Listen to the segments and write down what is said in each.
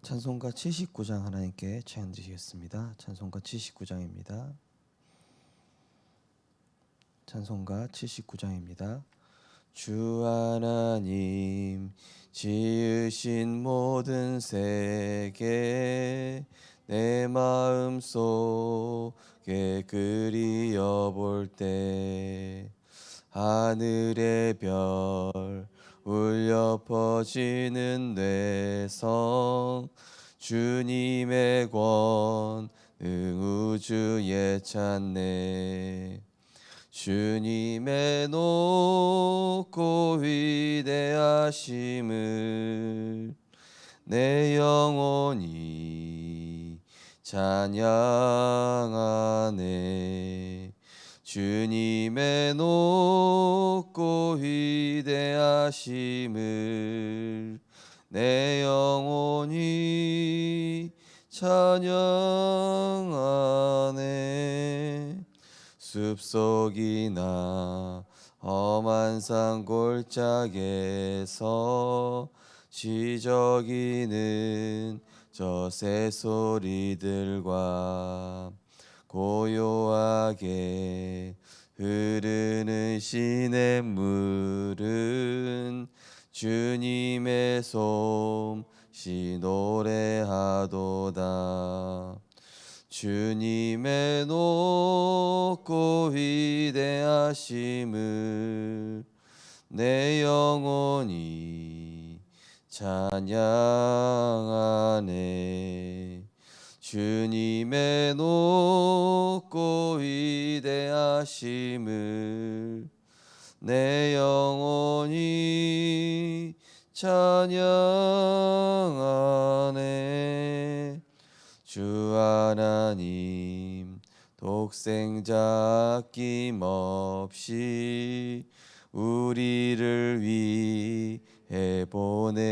찬송가 79장 하나님께 찬양 드리겠습니다. 찬송가 79장입니다. 찬송가 79장입니다. 주 하나님 지으신 모든 세계 내 마음 속에 그리어 볼 때 하늘의 별 울려 퍼지는 뇌성 주님의 권능 우주에 찾네. 주님의 높고 위대하심을 내 영혼이 찬양하네. 주님의 높고 위대하심을 내 영혼이 찬양하네. 숲속이나 험한 산 골짜기에서 지저귀는 저 새소리들과 고요하게 흐르는 시냇물은 주님의 솜씨 노래하도다. 주님의 높고 위대하심을 내 영혼이 찬양하네. 주님의 높고 위대하심을 내 영혼이 찬양하네. 주 하나님 독생자 아낌없이 우리를 위해 보내주셨네.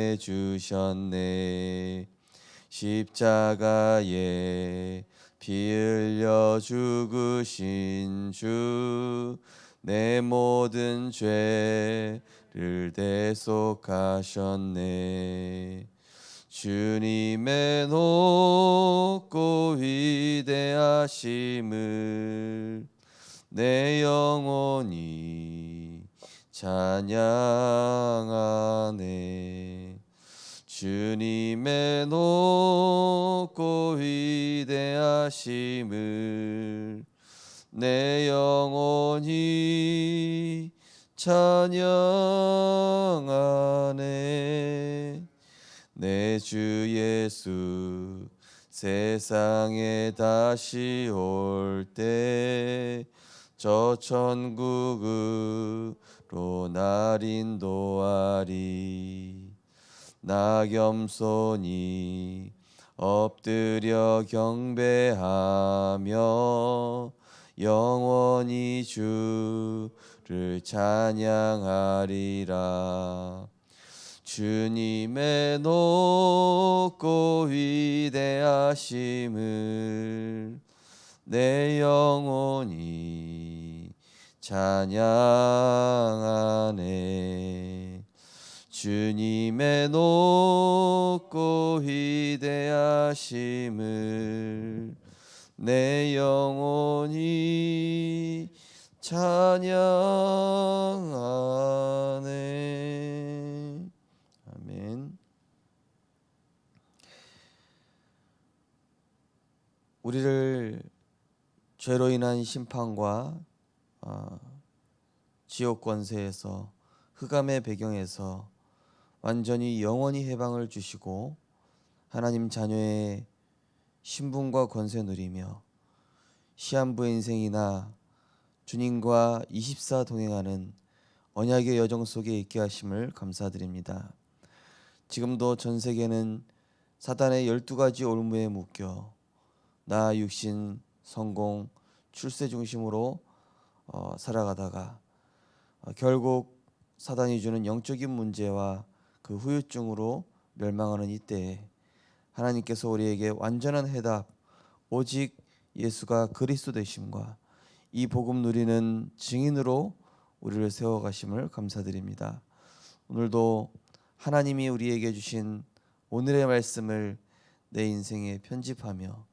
십자가에 피 흘려 죽으신 주 내 모든 죄를 대속하셨네. 주님의 높고 위대하심을 내 영혼이 찬양하네. 주님의 높고 위대하심을 내 영혼이 찬양하네. 내 주 예수 세상에 다시 올 때 저 천국으로 날 인도하리. 나 겸손히 엎드려 경배하며 영원히 주를 찬양하리라. 주님의 높고 위대하심을 내 영혼이 찬양하네. 주님의 높고 위대하심을 내 영혼이 찬양하네. 아멘. 우리를 죄로 인한 심판과 지옥 권세에서 흑암의 배경에서 완전히 영원히 해방을 주시고 하나님 자녀의 신분과 권세 누리며 시한부의 인생이나 주님과 24 동행하는 언약의 여정 속에 있게 하심을 감사드립니다. 지금도 전 세계는 사단의 12가지 올무에 묶여 나, 육신, 성공, 출세 중심으로 살아가다가 결국 사단이 주는 영적인 문제와 그 후유증으로 멸망하는 이때에 하나님께서 우리에게 완전한 해답, 오직 예수가 그리스도 되심과 이 복음 누리는 증인으로 우리를 세워가심을 감사드립니다. 오늘도 하나님이 우리에게 주신 오늘의 말씀을 내 인생에 편집하며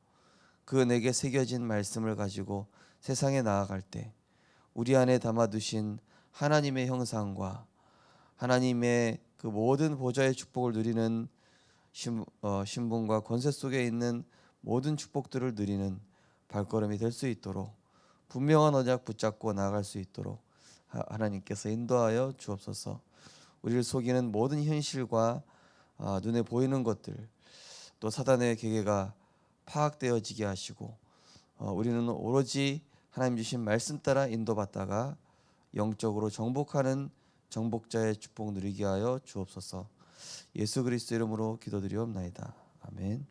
그 내게 새겨진 말씀을 가지고 세상에 나아갈 때 우리 안에 담아두신 하나님의 형상과 하나님의 그 모든 보좌의 축복을 누리는 신분과 권세 속에 있는 모든 축복들을 누리는 발걸음이 될 수 있도록 분명한 언약 붙잡고 나아갈 수 있도록 하나님께서 인도하여 주옵소서. 우리를 속이는 모든 현실과 눈에 보이는 것들 또 사단의 계계가 파악되어지게 하시고 우리는 오로지 하나님 주신 말씀 따라 인도받다가 영적으로 정복하는 정복자의 축복 누리게 하여 주옵소서. 예수 그리스도 이름으로 기도드리옵나이다. 아멘.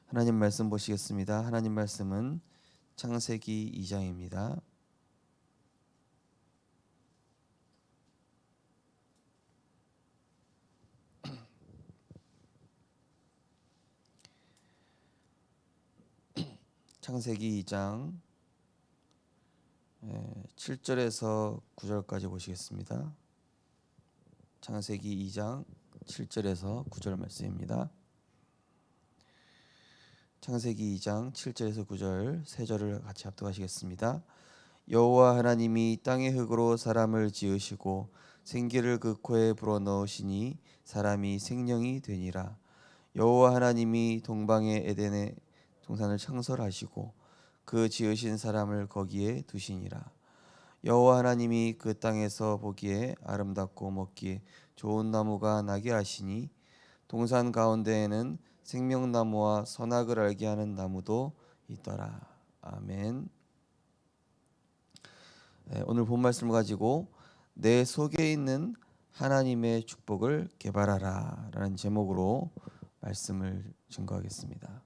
하나님 말씀 보시겠습니다. 하나님 말씀은 창세기 2장입니다. 창세기 2장 7절에서 9절까지 보시겠습니다. 창세기 2장 7절에서 9절 말씀입니다. 창세기 2장 7절에서 9절 세 절을 같이 합독하시겠습니다. 여호와 하나님이 땅의 흙으로 사람을 지으시고 생기를 그 코에 불어넣으시니 사람이 생명이 되니라. 여호와 하나님이 동방의 에덴의 동산을 창설하시고 그 지으신 사람을 거기에 두시니라. 여호와 하나님이 그 땅에서 보기에 아름답고 먹기에 좋은 나무가 나게 하시니 동산 가운데에는 생명나무와 선악을 알게 하는 나무도 있더라. 아멘. 오늘 본 말씀을 가지고 내 속에 있는 하나님의 축복을 개발하라 라는 제목으로 말씀을 증거하겠습니다.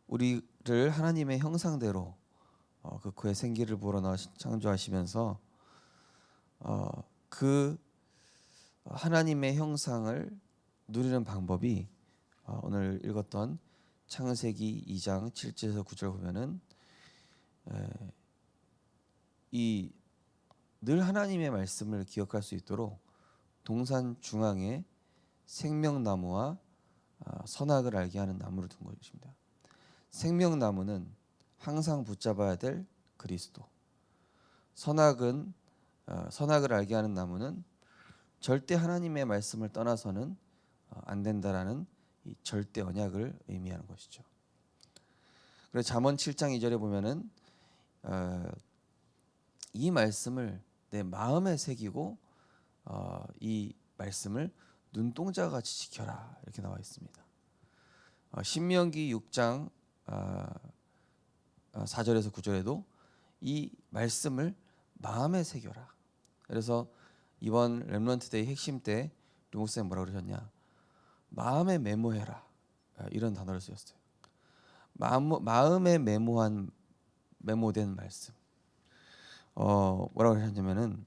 우리를 하나님의 형상대로 그 코에 생기를 불어넣어 창조하시면서 그 하나님의 형상을 누리는 방법이 오늘 읽었던 창세기 2장 7절에서 9절 보면은 이 늘 하나님의 말씀을 기억할 수 있도록 동산 중앙에 생명나무와 선악을 알게 하는 나무를 둔 것입니다. 생명나무는 항상 붙잡아야 될 그리스도. 선악은 선악을 알게 하는 나무는 절대 하나님의 말씀을 떠나서는 안 된다라는 이 절대 언약을 의미하는 것이죠. 그래서 잠언 7장 2절에 보면은 이 말씀을 내 마음에 새기고 이 말씀을 눈동자 같이 지켜라 이렇게 나와 있습니다. 신명기 6장 4절에서 9절에도 이 말씀을 마음에 새겨라. 그래서 이번 렘넌트 데이 핵심 때 류목사님 뭐라고 그러셨냐? 마음에 메모해라. 이런 단어를 쓰셨어요. 마음에 메모된 말씀. 뭐라고 하셨냐면은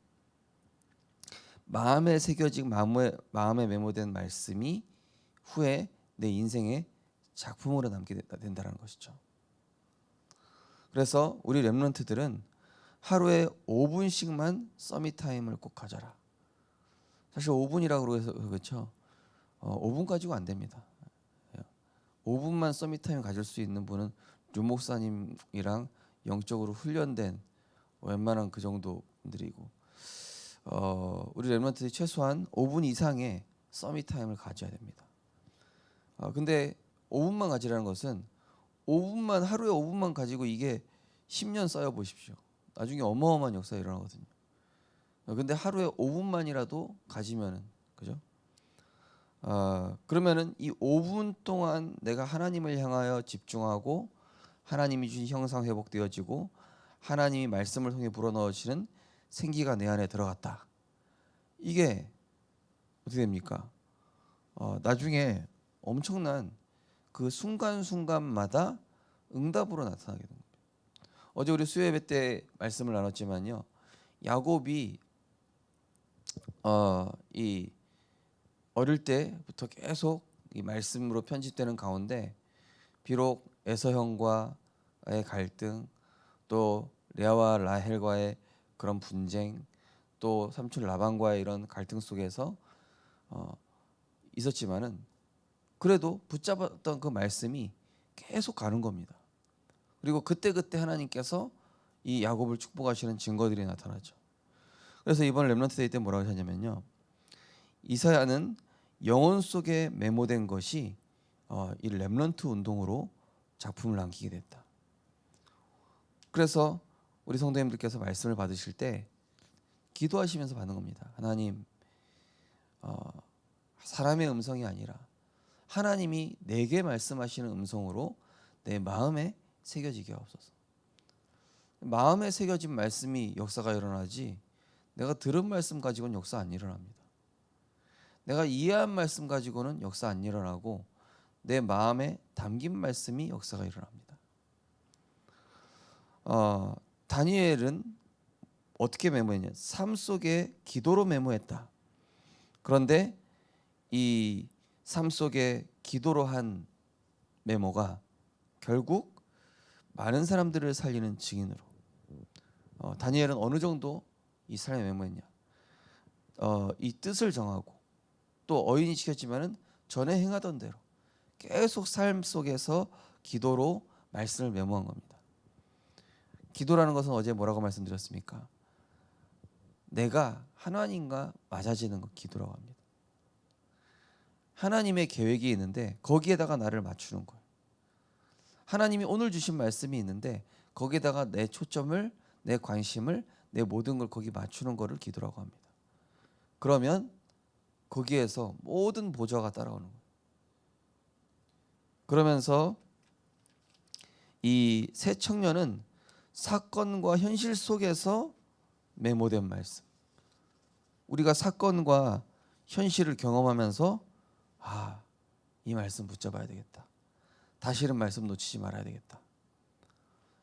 마음에 새겨진 마음에 메모된 말씀이 후에 내 인생의 작품으로 남게 된다는 것이죠. 그래서 우리 렘넌트들은 하루에 5분씩만 서밋 타임을 꼭 가져라. 사실 5분이라고 해서 그렇죠. 5분 가지고 안 됩니다. 5분만 서밋 타임 가질 수 있는 분은 류 목사님이랑 영적으로 훈련된 웬만한 그 정도 분들이고 우리 렘넌트들이 최소한 5분 이상의 서밋 타임을 가져야 됩니다. 근데 5분만 가지라는 것은 5분만 하루에 5분만 가지고 이게 10년 쌓여 보십시오. 나중에 어마어마한 역사가 일어나거든요. 근데 하루에 5분만이라도 가지면은 그죠? 그러면은 이 5분 동안 내가 하나님을 향하여 집중하고 하나님이 주신 형상 회복되어지고 하나님이 말씀을 통해 불어넣으시는 생기가 내 안에 들어갔다. 이게 어떻게 됩니까? 나중에 엄청난 그 순간순간마다 응답으로 나타나게 됩니다. 어제 우리 수요예배 때 말씀을 나눴지만요. 야곱이 이 어릴 때부터 계속 이 말씀으로 편집되는 가운데 비록 에서 형과의 갈등 또 레아와 라헬과의 그런 분쟁 또 삼촌 라반과의 이런 갈등 속에서 있었지만은 그래도 붙잡았던 그 말씀이 계속 가는 겁니다. 그리고 그때그때 하나님께서 이 야곱을 축복하시는 증거들이 나타나죠. 그래서 이번 렘넌트 데이 때 뭐라고 하냐면요, 이사야는 영혼 속에 메모된 것이 이 렘넌트 운동으로 작품을 남기게 됐다. 그래서 우리 성도님들께서 말씀을 받으실 때 기도하시면서 받는 겁니다. 하나님, 사람의 음성이 아니라 하나님이 내게 말씀하시는 음성으로 내 마음에 새겨지게 하옵소서. 마음에 새겨진 말씀이 역사가 일어나지 내가 들은 말씀 가지고는 역사 안 일어납니다. 내가 이해한 말씀 가지고는 역사 안 일어나고 내 마음에 담긴 말씀이 역사가 일어납니다. 다니엘은 어떻게 메모했냐? 삶 속에 기도로 메모했다. 그런데 이 삶 속에 기도로 한 메모가 결국 많은 사람들을 살리는 증인으로, 다니엘은 어느 정도 이 삶에 메모했냐? 이 뜻을 정하고 또 어인이 시켰지만은 전에 행하던 대로 계속 삶 속에서 기도로 말씀을 메모한 겁니다. 기도라는 것은 어제 뭐라고 말씀드렸습니까? 내가 하나님과 맞아지는 것, 기도라고 합니다. 하나님의 계획이 있는데 거기에다가 나를 맞추는 거예요. 하나님이 오늘 주신 말씀이 있는데 거기에다가 내 초점을, 내 관심을, 내 모든 걸 거기 맞추는 거를 기도라고 합니다. 그러면 거기에서 모든 보좌가 따라오는 거예요. 그러면서 이 새 청년은 사건과 현실 속에서 메모된 말씀, 우리가 사건과 현실을 경험하면서 이 말씀 붙잡아야 되겠다, 다시는 말씀 놓치지 말아야 되겠다,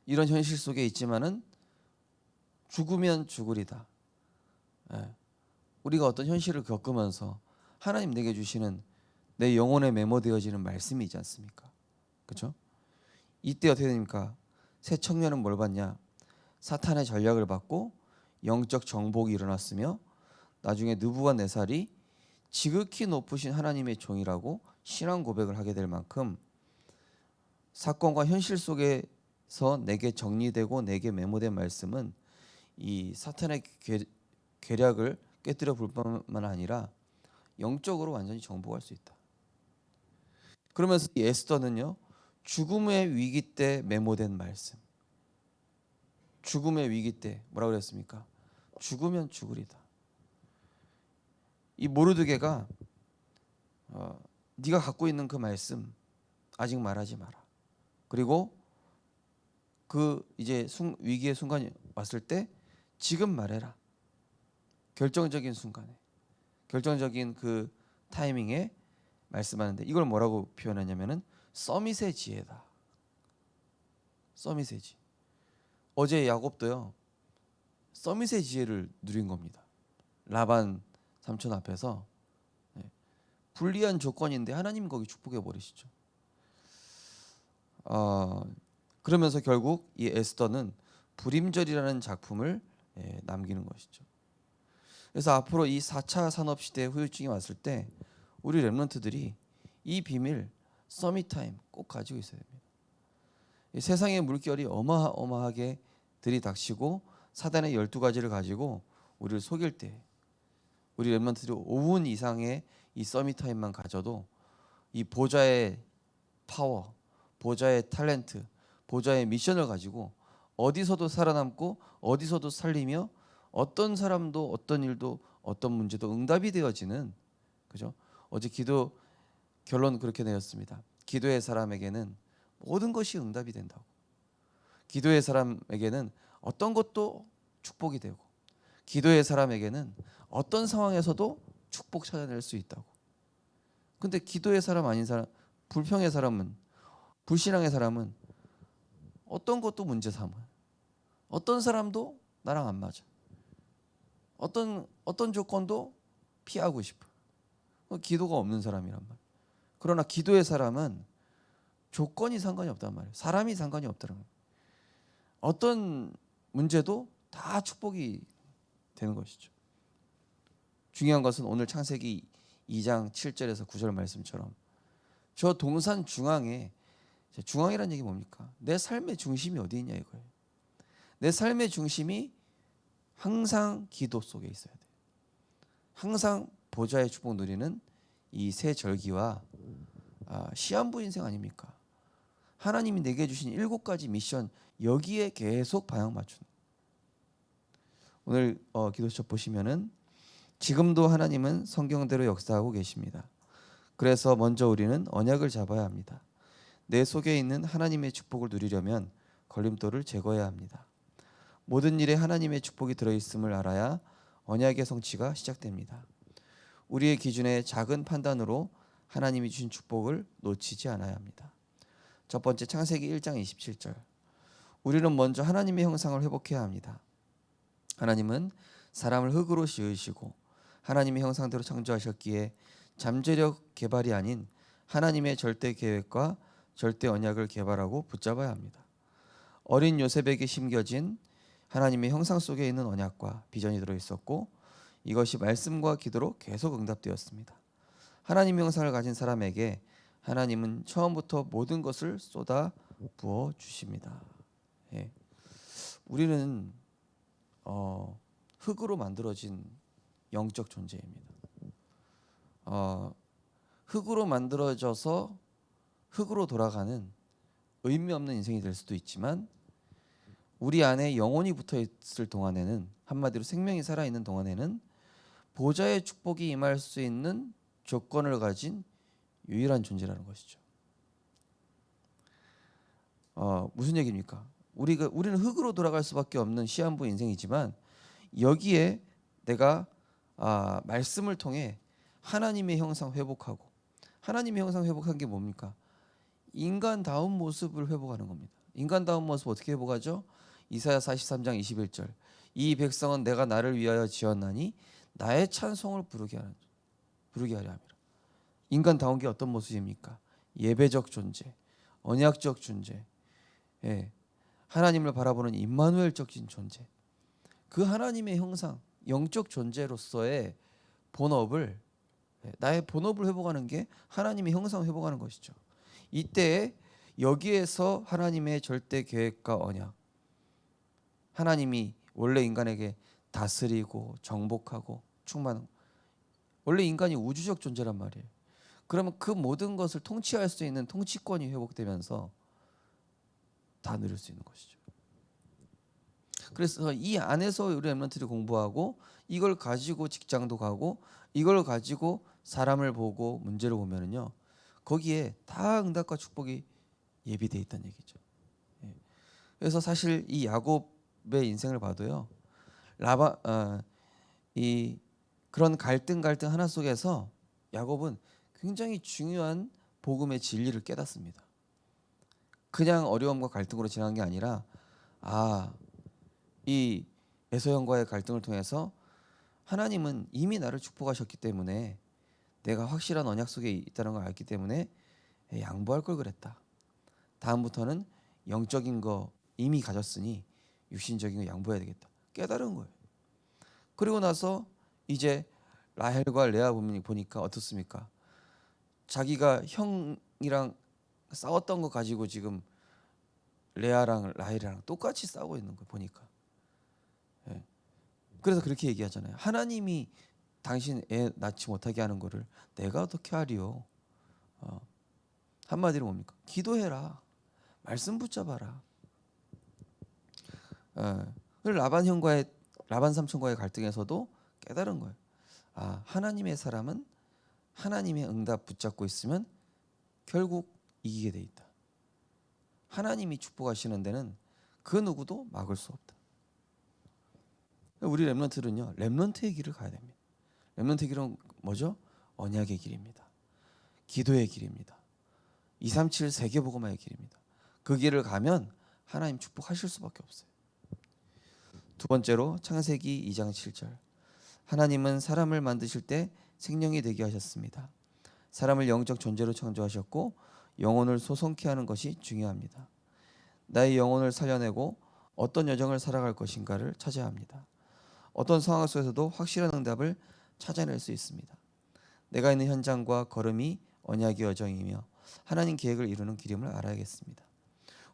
이런 현실 속에 있지만은 죽으면 죽으리다. 우리가 어떤 현실을 겪으면서 하나님 내게 주시는 내 영혼에 메모되어지는 말씀이 있지 않습니까? 그렇죠? 이때 어떻게 됩니까? 새 청년은 뭘 받냐? 사탄의 전략을 받고 영적 정복이 일어났으며 나중에 느부갓네살이 지극히 높으신 하나님의 종이라고 신앙 고백을 하게 될 만큼 사건과 현실 속에서 내게 정리되고 내게 메모된 말씀은 이 사탄의 계략을 깨뜨려 볼 뿐만 아니라 영적으로 완전히 정복할 수 있다. 그러면서 이 에스더는요, 죽음의 위기 때 메모된 말씀, 죽음의 위기 때 뭐라고 그랬습니까? 죽으면 죽으리다. 이 모르드게가 네가 갖고 있는 그 말씀 아직 말하지 마라. 그리고 그 이제 위기의 순간이 왔을 때 지금 말해라. 결정적인 순간에, 결정적인 그 타이밍에 말씀하는데 이걸 뭐라고 표현하냐면은 서밋의 지혜다. 서밋의 지혜. 어제 야곱도요, 서밋의 지혜를 누린 겁니다. 라반 삼촌 앞에서 불리한 조건인데 하나님 거기 축복해 버리시죠. 그러면서 결국 이 에스더는 불임절이라는 작품을 남기는 것이죠. 그래서 앞으로 이 4차 산업시대 후유증이 왔을 때 우리 렘넌트들이 이 비밀 서밋 타임 꼭 가지고 있어야 됩니다. 이 세상의 물결이 어마어마하게 들이닥치고 사단의 12가지를 가지고 우리를 속일 때 우리 렘넌트들이 5분 이상의 이 서밋 타임만 가져도 이 보좌의 파워, 보좌의 탤런트, 보좌의 미션을 가지고 어디서도 살아남고 어디서도 살리며 어떤 사람도 어떤 일도 어떤 문제도 응답이 되어지는, 그죠? 어제 기도 결론 그렇게 내렸습니다. 기도의 사람에게는 모든 것이 응답이 된다고. 기도의 사람에게는 어떤 것도 축복이 되고 기도의 사람에게는 어떤 상황에서도 축복 찾아낼 수 있다고. 근데 기도의 사람 아닌 사람, 불평의 사람은, 불신앙의 사람은 어떤 것도 문제 삼아. 어떤 사람도 나랑 안 맞아. 어떤 조건도 피하고 싶어. 기도가 없는 사람이란 말이야. 그러나 기도의 사람은 조건이 상관이 없단 말이에요. 사람이 상관이 없다는 거예요. 어떤 문제도 다 축복이 되는 것이죠. 중요한 것은 오늘 창세기 2장 7절에서 9절 말씀처럼 저 동산 중앙에, 중앙이라는 얘기 뭡니까? 내 삶의 중심이 어디 있냐 이거예요. 내 삶의 중심이 항상 기도 속에 있어야 돼요. 항상 보좌의 축복 누리는 이 새 절기와 시한부 인생 아닙니까? 하나님이 내게 주신 7가지 미션, 여기에 계속 방향 맞추는. 오늘 기도처 보시면은 지금도 하나님은 성경대로 역사하고 계십니다. 그래서 먼저 우리는 언약을 잡아야 합니다. 내 속에 있는 하나님의 축복을 누리려면 걸림돌을 제거해야 합니다. 모든 일에 하나님의 축복이 들어있음을 알아야 언약의 성취가 시작됩니다. 우리의 기준의 작은 판단으로 하나님이 주신 축복을 놓치지 않아야 합니다. 첫 번째, 창세기 1장 27절. 우리는 먼저 하나님의 형상을 회복해야 합니다. 하나님은 사람을 흙으로 지으시고 하나님의 형상대로 창조하셨기에 잠재력 개발이 아닌 하나님의 절대 계획과 절대 언약을 개발하고 붙잡아야 합니다. 어린 요셉에게 심겨진 하나님의 형상 속에 있는 언약과 비전이 들어있었고 이것이 말씀과 기도로 계속 응답되었습니다. 하나님의 형상을 가진 사람에게 하나님은 처음부터 모든 것을 쏟아 부어 주십니다. 예. 우리는 흙으로 만들어진 영적 존재입니다. 흙으로 만들어져서 흙으로 돌아가는 의미 없는 인생이 될 수도 있지만 우리 안에 영혼이 붙어 있을 동안에는, 한마디로 생명이 살아있는 동안에는 보좌의 축복이 임할 수 있는 조건을 가진 유일한 존재라는 것이죠. 무슨 얘기입니까? 우리는 흙으로 돌아갈 수밖에 없는 시한부 인생이지만 여기에 내가 말씀을 통해 하나님의 형상 회복하고, 하나님의 형상 회복한 게 뭡니까? 인간다운 모습을 회복하는 겁니다. 인간다운 모습 어떻게 회복하죠? 이사야 43장 21절. 이 백성은 내가 나를 위하여 지었나니 나의 찬송을 부르게 하려 함이라. 인간다운 게 어떤 모습입니까? 예배적 존재, 언약적 존재, 하나님을 바라보는 임마누엘적인 존재. 그 하나님의 형상, 영적 존재로서의 본업을, 나의 본업을 회복하는 게 하나님의 형상 회복하는 것이죠. 이때 여기에서 하나님의 절대 계획과 언약, 하나님이 원래 인간에게 다스리고 정복하고 충만한, 원래 인간이 우주적 존재란 말이에요. 그러면 그 모든 것을 통치할 수 있는 통치권이 회복되면서 다 누릴 수 있는 것이죠. 그래서 이 안에서 우리 렘넌트들이 공부하고 이걸 가지고 직장도 가고 이걸 가지고 사람을 보고 문제를 보면은요, 거기에 다 응답과 축복이 예비되어 있다는 얘기죠. 그래서 사실 이 야곱의 인생을 봐도요, 이 그런 갈등 하나 속에서 야곱은 굉장히 중요한 복음의 진리를 깨닫습니다. 그냥 어려움과 갈등으로 지나간 게 아니라 이 에서 형과의 갈등을 통해서 하나님은 이미 나를 축복하셨기 때문에, 내가 확실한 언약 속에 있다는 걸 알기 때문에 양보할 걸 그랬다. 다음부터는 영적인 거 이미 가졌으니 육신적인 거 양보해야 되겠다. 깨달은 거예요. 그리고 나서 이제 라헬과 레아 보니까 어떻습니까? 자기가 형이랑 싸웠던 거 가지고 지금 레아랑 라헬이랑 똑같이 싸우고 있는 거 보니까. 그래서 그렇게 얘기하잖아요. 하나님이 당신 애 낳지 못하게 하는 거를 내가 어떻게 하리요? 한마디로 뭡니까? 기도해라. 말씀 붙잡아라. 라반 삼촌과의 갈등에서도 깨달은 거예요. 하나님의 사람은 하나님의 응답 붙잡고 있으면 결국 이기게 돼 있다. 하나님이 축복하시는 데는 그 누구도 막을 수 없다. 우리 렘넌트는요, 렘넌트의 길을 가야 됩니다. 렘넌트의 길은 뭐죠? 언약의 길입니다. 기도의 길입니다. 237 세계복음화의 길입니다. 그 길을 가면 하나님 축복하실 수밖에 없어요. 두 번째로 창세기 2장 7절. 하나님은 사람을 만드실 때 생명이 되게 하셨습니다. 사람을 영적 존재로 창조하셨고 영혼을 소성케 하는 것이 중요합니다. 나의 영혼을 살려내고 어떤 여정을 살아갈 것인가를 찾아야 합니다. 어떤 상황 속에서도 확실한 응답을 찾아낼 수 있습니다. 내가 있는 현장과 걸음이 언약의 여정이며 하나님 계획을 이루는 길임을 알아야겠습니다.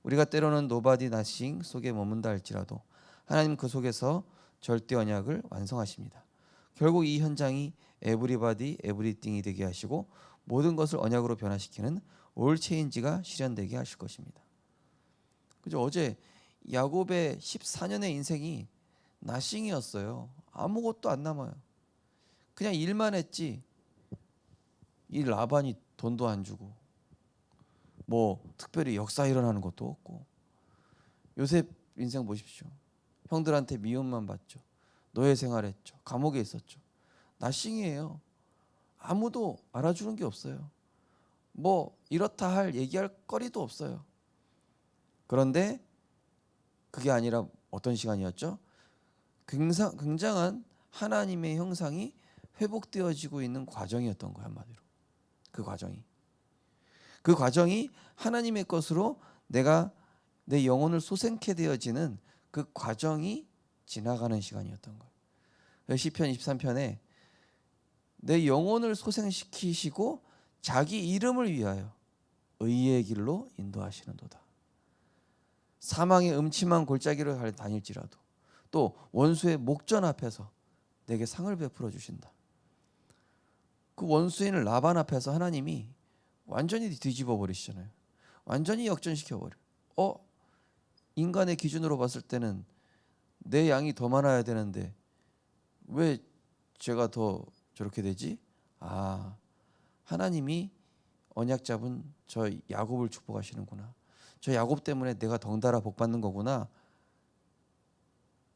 우리가 때로는 노바디 나싱 속에 머문다 할지라도 하나님 그 속에서 절대 언약을 완성하십니다. 결국 이 현장이 에브리바디 에브리띵이 되게 하시고 모든 것을 언약으로 변화시키는 올 체인지가 실현되게 하실 것입니다. 그죠? 어제 야곱의 14년의 인생이 나싱이었어요. 아무것도 안 남아요. 그냥 일만 했지. 이 라반이 돈도 안 주고 뭐 특별히 역사 일어나는 것도 없고. 요셉 인생 보십시오. 형들한테 미움만 받죠. 노예 생활했죠. 감옥에 있었죠. 나싱이에요. 아무도 알아주는 게 없어요. 뭐 이렇다 할 얘기할 거리도 없어요. 그런데 그게 아니라 어떤 시간이었죠? 굉장한 하나님의 형상이 회복되어지고 있는 과정이었던 거예요. 한마디로 그 과정이 하나님의 것으로 내가 내 영혼을 소생케 되어지는 그 과정이 지나가는 시간이었던 거예요. 시편 23편에 내 영혼을 소생시키시고 자기 이름을 위하여 의의 길로 인도하시는도다. 사망의 음침한 골짜기를 다닐지라도 또 원수의 목전 앞에서 내게 상을 베풀어 주신다. 그 원수인 라반 앞에서 하나님이 완전히 뒤집어 버리시잖아요. 완전히 역전시켜 버려. 인간의 기준으로 봤을 때는 내 양이 더 많아야 되는데 왜 제가 더 저렇게 되지? 하나님이 언약 잡은 저 야곱을 축복하시는구나. 저 야곱 때문에 내가 덩달아 복 받는 거구나.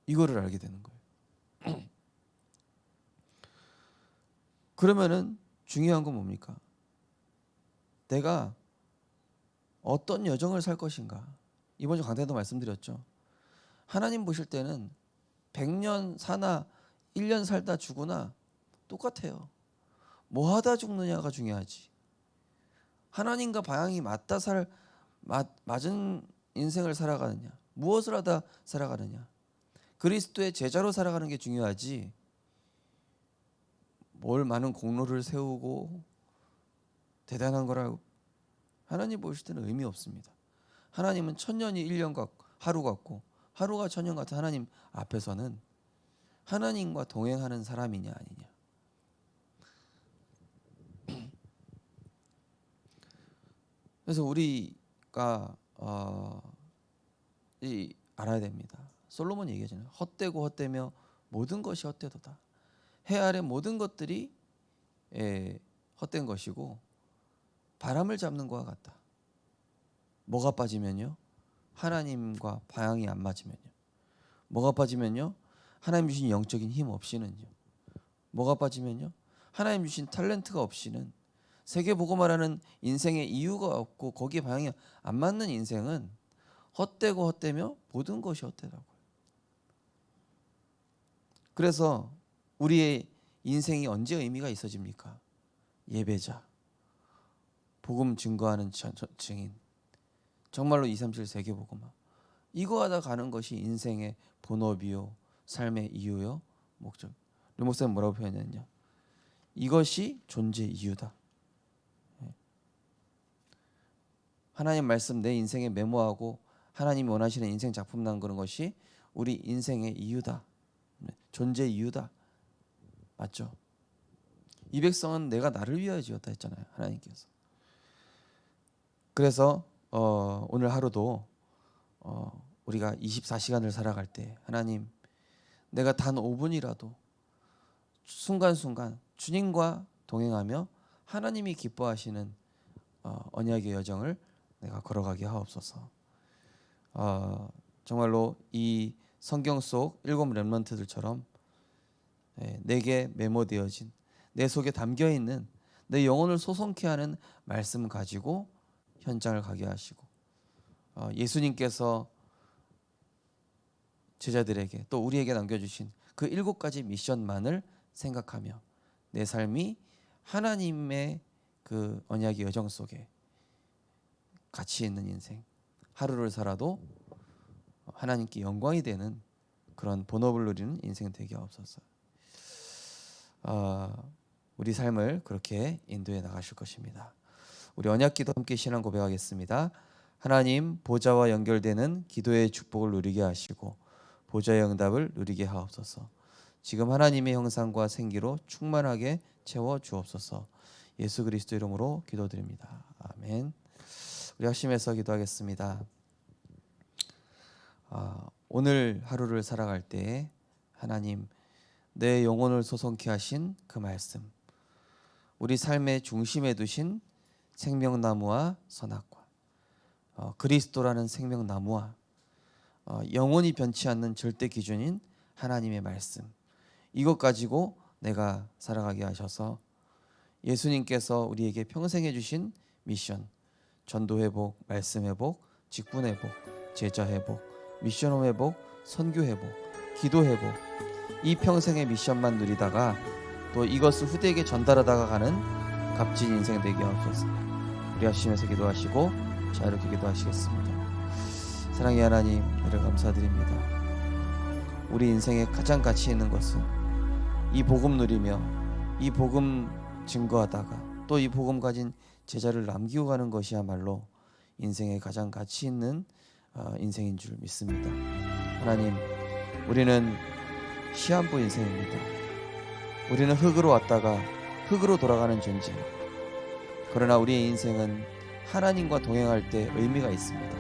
이거를 알게 되는 거예요. 그러면은 중요한 건 뭡니까? 내가 어떤 여정을 살 것인가? 이번 주 강단에도 말씀드렸죠. 하나님 보실 때는 100년 사나 1년 살다 죽으나 똑같아요. 뭐 하다 죽느냐가 중요하지. 하나님과 방향이 맞은 인생을 살아가느냐, 무엇을 하다 살아가느냐, 그리스도의 제자로 살아가는 게 중요하지. 뭘 많은 공로를 세우고 대단한 거라고 하나님 보실 때는 의미 없습니다. 하나님은 천년이 1년 같고 하루 같고 하루가 천년 같은 하나님 앞에서는 하나님과 동행하는 사람이냐 아니냐. 그래서 우리가 알아야 됩니다. 솔로몬이 얘기하잖아요. 헛되고 헛되며 모든 것이 헛되도다. 해 아래 모든 것들이 헛된 것이고 바람을 잡는 것과 같다. 뭐가 빠지면요? 하나님과 방향이 안 맞으면요. 뭐가 빠지면요? 하나님 주신 영적인 힘 없이는요. 뭐가 빠지면요? 하나님 주신 탤런트가 없이는 세계 보고 말하는 인생의 이유가 없고 거기에 방향이 안 맞는 인생은 헛되고 헛되며 모든 것이 헛되다고요. 그래서 우리의 인생이 언제 의미가 있어집니까? 예배자, 복음 증거하는 증인, 정말로 237 세계복음화. 이거 하다 가는 것이 인생의 본업이요, 삶의 이유요, 목적. 류 목사님 뭐라고 표현했냐? 이것이 존재 이유다. 하나님 말씀 내 인생에 메모하고 하나님이 원하시는 인생 작품 남기는 것이 우리 인생의 이유다. 존재 이유다. 맞죠? 이 백성은 내가 나를 위하여 지었다 했잖아요. 하나님께서. 그래서 오늘 하루도 우리가 24시간을 살아갈 때 하나님 내가 단 5분이라도 순간순간 주님과 동행하며 하나님이 기뻐하시는 언약의 여정을 내가 걸어가게 하옵소서. 정말로 이 성경 속 7 렘넌트들처럼 내게 메모되어진 내 속에 담겨있는 내 영혼을 소송케 하는 말씀 가지고 현장을 가게 하시고 예수님께서 제자들에게 또 우리에게 남겨주신 그 7가지 미션만을 생각하며 내 삶이 하나님의 그 언약의 여정 속에 가치 있는 인생, 하루를 살아도 하나님께 영광이 되는 그런 본업을 누리는 인생 되게 하옵소서. 우리 삶을 그렇게 인도해 나가실 것입니다. 우리 언약기도 함께 신앙 고백하겠습니다. 하나님, 보좌와 연결되는 기도의 축복을 누리게 하시고 보좌의 응답을 누리게 하옵소서. 지금 하나님의 형상과 생기로 충만하게 채워 주옵소서. 예수 그리스도 이름으로 기도드립니다. 아멘. 우리 합심해서 기도하겠습니다. 오늘 하루를 살아갈 때 하나님, 내 영혼을 소송케 하신 그 말씀, 우리 삶의 중심에 두신 생명나무와 선악과, 그리스도라는 생명나무와 영원히 변치 않는 절대 기준인 하나님의 말씀, 이것 가지고 내가 살아가게 하셔서 예수님께서 우리에게 평생 해주신 미션, 전도 회복, 말씀 회복, 직분 회복, 제자 회복, 미션 회복, 선교 회복, 기도 회복, 이 평생의 미션만 누리다가 또 이것을 후대에게 전달하다가 가는 값진 인생 되게 하옵소서. 우리 하시면서 기도하시고 자유롭게 기도하시겠습니다. 사랑의 하나님, 이를 감사드립니다. 우리 인생에 가장 가치 있는 것은 이 복음 누리며 이 복음 증거하다가 또 이 복음 가진 제자를 남기고 가는 것이야말로 인생에 가장 가치 있는 인생인 줄 믿습니다. 하나님, 우리는 시한부 인생입니다. 우리는 흙으로 왔다가 흙으로 돌아가는 존재. 그러나 우리의 인생은 하나님과 동행할 때 의미가 있습니다.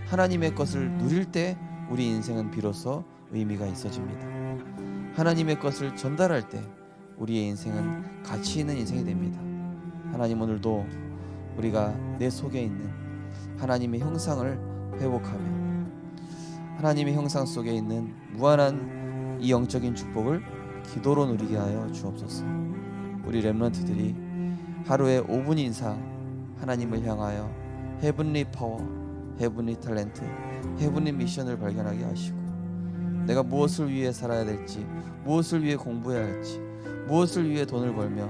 하나님의 것을 누릴 때 우리 인생은 비로소 의미가 있어집니다. 하나님의 것을 전달할 때 우리의 인생은 가치 있는 인생이 됩니다. 하나님, 오늘도 우리가 내 속에 있는 하나님의 형상을 회복하며 하나님의 형상 속에 있는 무한한 이 영적인 축복을 기도로 누리게 하여 주옵소서. 우리 렘넌트들이 하루에 5분 이상 하나님을 향하여 헤븐리 파워, 헤븐리 탤런트, 헤븐리 미션을 발견하게 하시고 내가 무엇을 위해 살아야 될지, 무엇을 위해 공부해야 할지, 무엇을 위해 돈을 벌며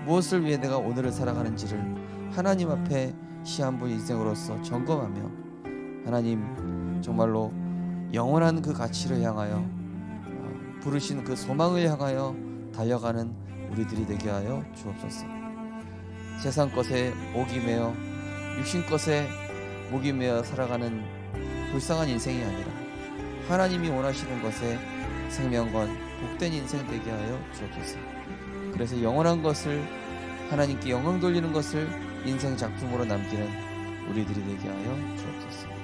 무엇을 위해 내가 오늘을 살아가는지를 하나님 앞에 시한부 인생으로서 점검하며 하나님, 정말로 영원한 그 가치를 향하여 부르신 그 소망을 향하여 달려가는 우리들이 되게 하여 주옵소서. 세상 것에 목이 메어 육신 것에 목이 메어 살아가는 불쌍한 인생이 아니라 하나님이 원하시는 것에 생명건 복된 인생 되게 하여 주옵소서. 그래서 영원한 것을, 하나님께 영광 돌리는 것을 인생 작품으로 남기는 우리들이 되게 하여 주옵소서.